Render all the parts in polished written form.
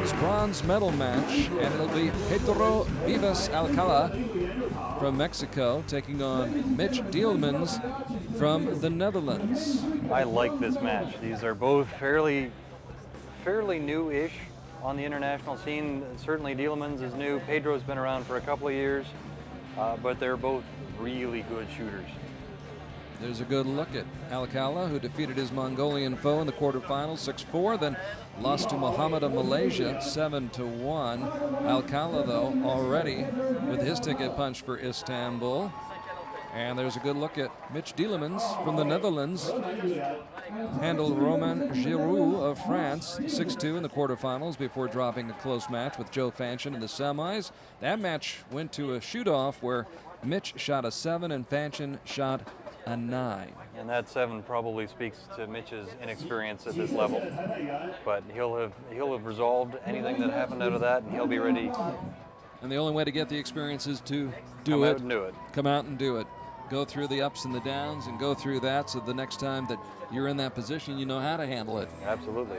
men's bronze medal match, and it'll be Pedro Vivas Alcala from Mexico taking on Mitch Dielemans from the Netherlands. I like this match. These are both fairly new-ish on the international scene. Certainly Dielemans is new. Pedro's been around for a couple of years, but they're both really good shooters. There's a good look at Alcala, who defeated his Mongolian foe in the quarterfinals 6-4, then lost to Muhammad of Malaysia 7-1. Alcala, though, already with his ticket punch for Istanbul. And there's a good look at Mitch Dielemans from the Netherlands. Handled Romain Giroux of France 6-2 in the quarterfinals before dropping a close match with Joe Fanchen in the semis. That match went to a shoot-off where Mitch shot a 7 and Fanchen shot a 9. And that 7 probably speaks to Mitch's inexperience at this level. But he'll have resolved anything that happened out of that, and he'll be ready. And the only way to get the experience is to Come out and do it. Come out and do it. Go through the ups and the downs and go through that, so the next time that you're in that position, you know how to handle it. Absolutely.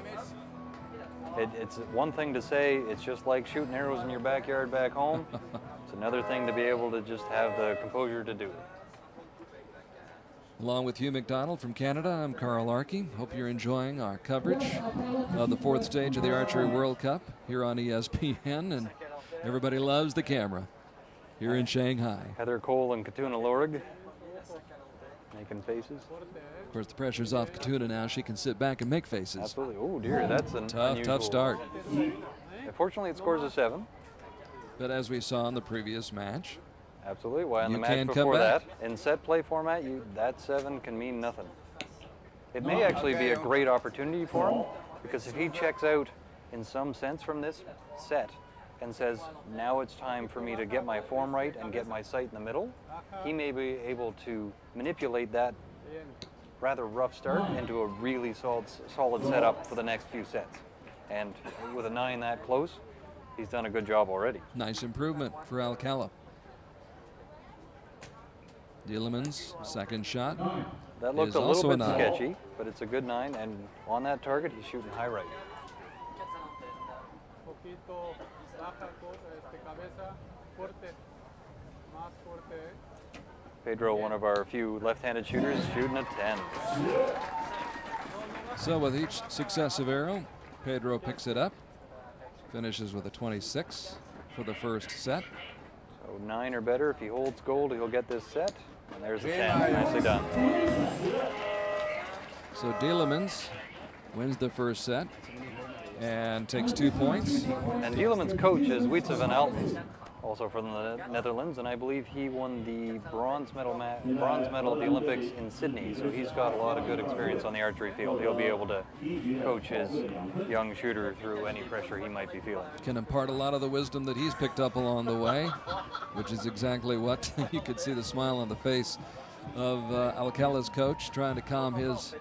It's one thing to say it's just like shooting arrows in your backyard back home. It's another thing to be able to just have the composure to do it. Along with Hugh McDonald from Canada, I'm Carl Arkey. Hope you're enjoying our coverage of the 4th stage of the Archery World Cup here on ESPN, and everybody loves the camera here in Shanghai. Heather Cole and Katuna Lorig making faces. Of course, the pressure's off Katuna now. She can sit back and make faces. Absolutely. Oh dear, that's an tough start. Fortunately, it scores a 7. But as we saw in the previous match, absolutely. Why in the you match can before come that, back. in set play format, that 7 can mean nothing. It may actually be a great opportunity for him, because if he checks out in some sense from this set and says, now it's time for me to get my form right and get my sight in the middle, he may be able to manipulate that rather rough start into a really solid setup for the next few sets. And with a 9 that close, he's done a good job already. Nice improvement for Alcala. Dielemans' second shot. That looked a little bit sketchy, but it's a good 9, and on that target, he's shooting high right. Pedro, one of our few left-handed shooters, shooting a 10. So with each successive arrow, Pedro picks it up, finishes with a 26 for the first set. So 9 or better. If he holds gold, he'll get this set. And there's a 10. Nicely done. So Dielemans wins the first set and takes 2 points. And Dielemans' coach is Wietse van Alten, also from the Netherlands, and I believe he won the bronze medal at the Olympics in Sydney. So he's got a lot of good experience on the archery field. He'll be able to coach his young shooter through any pressure he might be feeling. Can impart a lot of the wisdom that he's picked up along the way, which is exactly what you could see the smile on the face of Alcala's coach, trying to calm his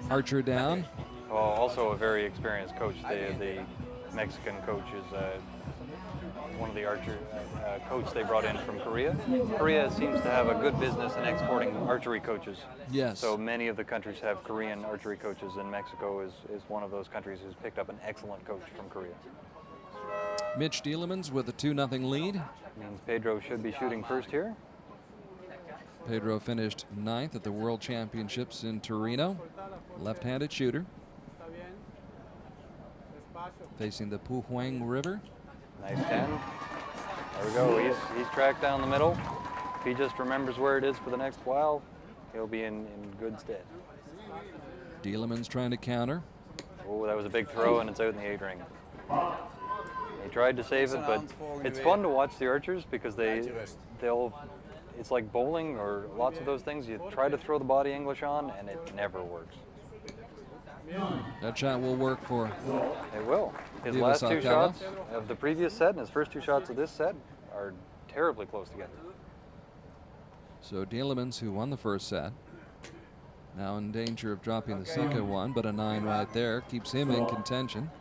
archer down. Well, also a very experienced coach. The Mexican coach is one of the archer coach they brought in from Korea. Korea seems to have a good business in exporting archery coaches. Yes. So many of the countries have Korean archery coaches, and Mexico is one of those countries who's picked up an excellent coach from Korea. Mitch Dielemans with a 2-0 lead. Means Pedro should be shooting first here. Pedro finished 9th at the World Championships in Torino. Left-handed shooter. Facing the Puhuang River. Nice 10. There we go. He's tracked down the middle. If he just remembers where it is for the next while, he'll be in good stead. Dielemans trying to counter. Oh, that was a big throw, and it's out in the 8 ring. He tried to save it, but it's fun to watch the archers because they'll. It's like bowling or lots of those things. You try to throw the body English on, and it never works. That shot will work for. It will. His Vivas last 2 Alcala. shots of the previous set and his first 2 shots of this set are terribly close together. So Dielemans, who won the first set, now in danger of dropping the second one, but a 9 right there keeps him in contention.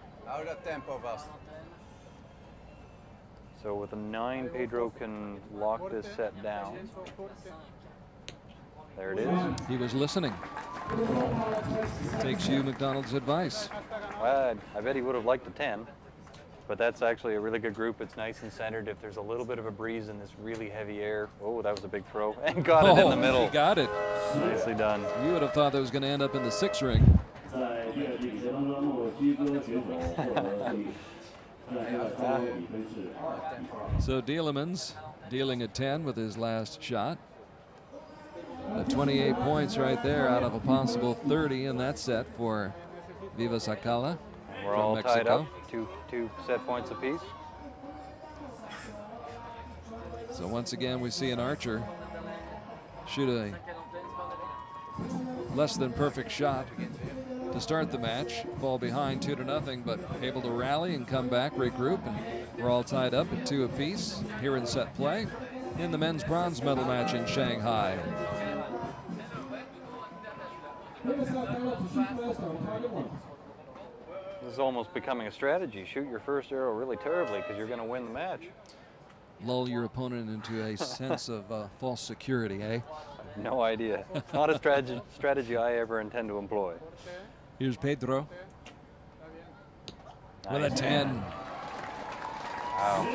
So with a 9, Pedro can lock this set down. There it is. He was listening. Takes Hugh McDonald's advice. I bet he would have liked a 10. But that's actually a really good group. It's nice and centered. If there's a little bit of a breeze in this really heavy air, oh, that was a big throw, and got it in the middle. He got it. Nicely done. You would have thought that was going to end up in the 6 ring. So Dielemans dealing a 10 with his last shot. 28 points right there out of a possible 30 in that set for Vivas Alcala. We're all tied up, two set points apiece. So once again, we see an archer shoot a less than perfect shot to start the match, fall behind 2-0, but able to rally and come back, regroup, and we're all tied up at 2 apiece here in set play in the men's bronze medal match in Shanghai. This is almost becoming a strategy. Shoot your first arrow really terribly because you're going to win the match. Lull your opponent into a sense of false security, eh? No idea. It's not a strategy I ever intend to employ. Here's Pedro with a 10. Wow.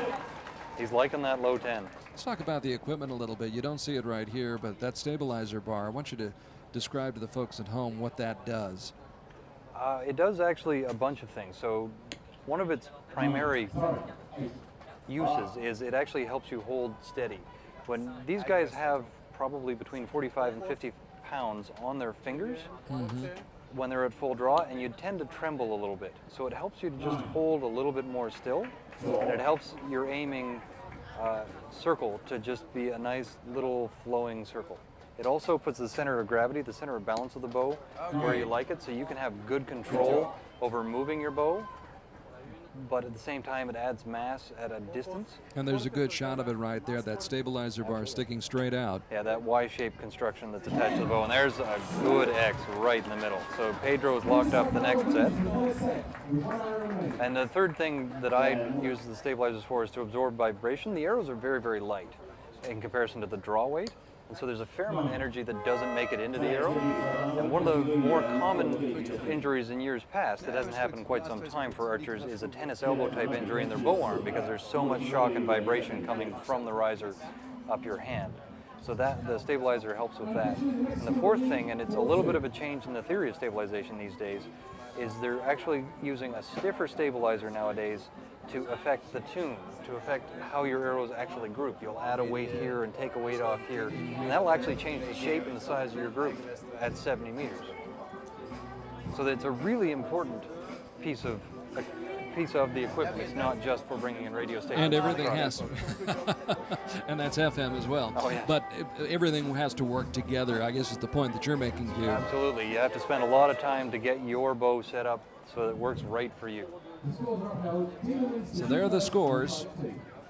He's liking that low 10. Let's talk about the equipment a little bit. You don't see it right here, but that stabilizer bar, I want you to describe to the folks at home what that does. It does actually a bunch of things. So one of its primary uses is it actually helps you hold steady. When these guys have probably between 45 and 50 pounds on their fingers when they're at full draw, and you tend to tremble a little bit. So it helps you to just hold a little bit more still, and it helps your aiming circle to just be a nice little flowing circle. It also puts the center of gravity, the center of balance of the bow, where you like it, so you can have good control over moving your bow, but at the same time it adds mass at a distance. And there's a good shot of it right there, that stabilizer bar sticking straight out. Yeah, that Y-shaped construction that's attached to the bow, and there's a good X right in the middle. So Pedro is locked up the next set. And the third thing that I use the stabilizers for is to absorb vibration. The arrows are very, very light in comparison to the draw weight. And so there's a fair amount of energy that doesn't make it into the arrow. And one of the more common injuries in years past that hasn't happened in quite some time for archers is a tennis elbow type injury in their bow arm, because there's so much shock and vibration coming from the riser up your hand. So that the stabilizer helps with that. And the fourth thing, and it's a little bit of a change in the theory of stabilization these days, is they're actually using a stiffer stabilizer nowadays to affect the tune, to affect how your arrows actually group. You'll add a weight here and take a weight off here, and that'll actually change the shape and the size of your group at 70 meters. So that's a really important piece of the equipment. It's not just for bringing in radio stations. And everything has, and that's FM as well. Oh, yeah. But everything has to work together, I guess is the point that you're making here. Absolutely. You have to spend a lot of time to get your bow set up so that it works right for you. So there are the scores.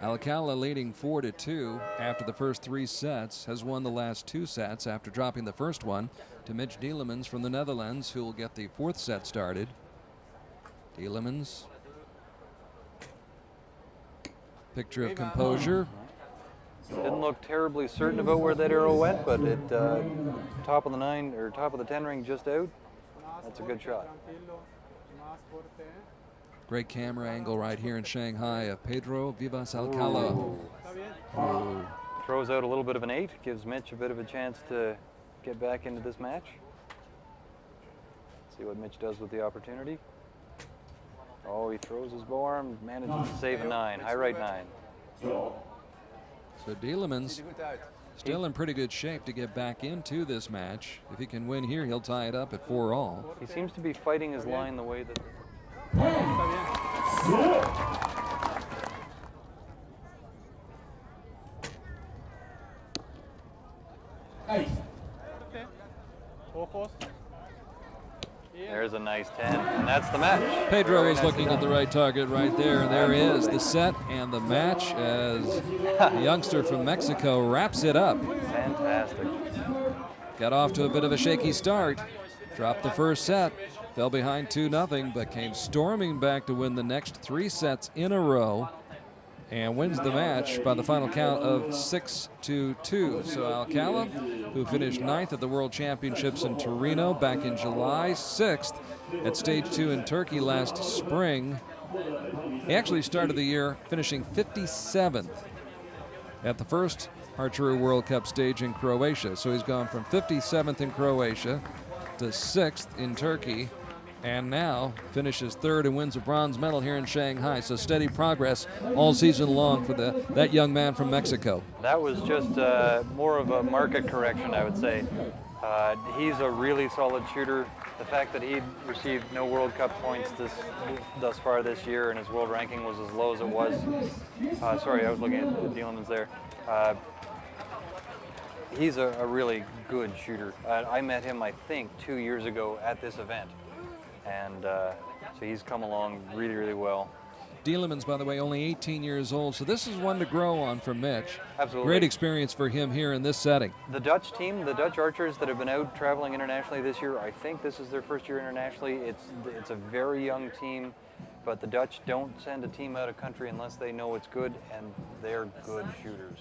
Alcala leading 4-2 after the first 3 sets, has won the last 2 sets after dropping the first one to Mitch Dielemans from the Netherlands, who will get the 4th set started. Dielemans. Picture of composure. Didn't look terribly certain about where that arrow went, but it top of the 9 or top of the 10 ring just out. That's a good shot. Great camera angle right here in Shanghai of Pedro Vivas Alcala. Ooh. Throws out a little bit of an 8, gives Mitch a bit of a chance to get back into this match. See what Mitch does with the opportunity. Oh, he throws his bow arm, manages to save a 9, high right 9. So Dielemans still in pretty good shape to get back into this match. If he can win here, he'll tie it up at 4-all. He seems to be fighting his line the way that... There's a nice 10, and that's the match. Pedro is looking at the right target right there, and there is the set and the match as the youngster from Mexico wraps it up. Fantastic. Got off to a bit of a shaky start, dropped the first set, fell behind 2-0, but came storming back to win the next 3 sets in a row and wins the match by the final count of 6-2. So Alcala, who finished 9th at the World Championships in Torino back in July, 6th at Stage 2 in Turkey last spring, He actually started the year finishing 57th at the first Archery World Cup stage in Croatia. So he's gone from 57th in Croatia to 6th in Turkey, and now finishes 3rd and wins a bronze medal here in Shanghai. So steady progress all season long for that young man from Mexico. That was just more of a market correction, I would say. He's a really solid shooter. The fact that he received no World Cup points thus far this year and his world ranking was as low as it was. Sorry, I was looking at Dielemans there. He's a really good shooter. I met him, I think, 2 years ago at this event. And so he's come along really, really well. Dielemans, by the way, only 18 years old, so this is one to grow on for Mitch. Absolutely. Great experience for him here in this setting. The Dutch team, the Dutch archers that have been out traveling internationally this year, I think this is their first year internationally. It's a very young team, but the Dutch don't send a team out of country unless they know it's good, and they're good shooters.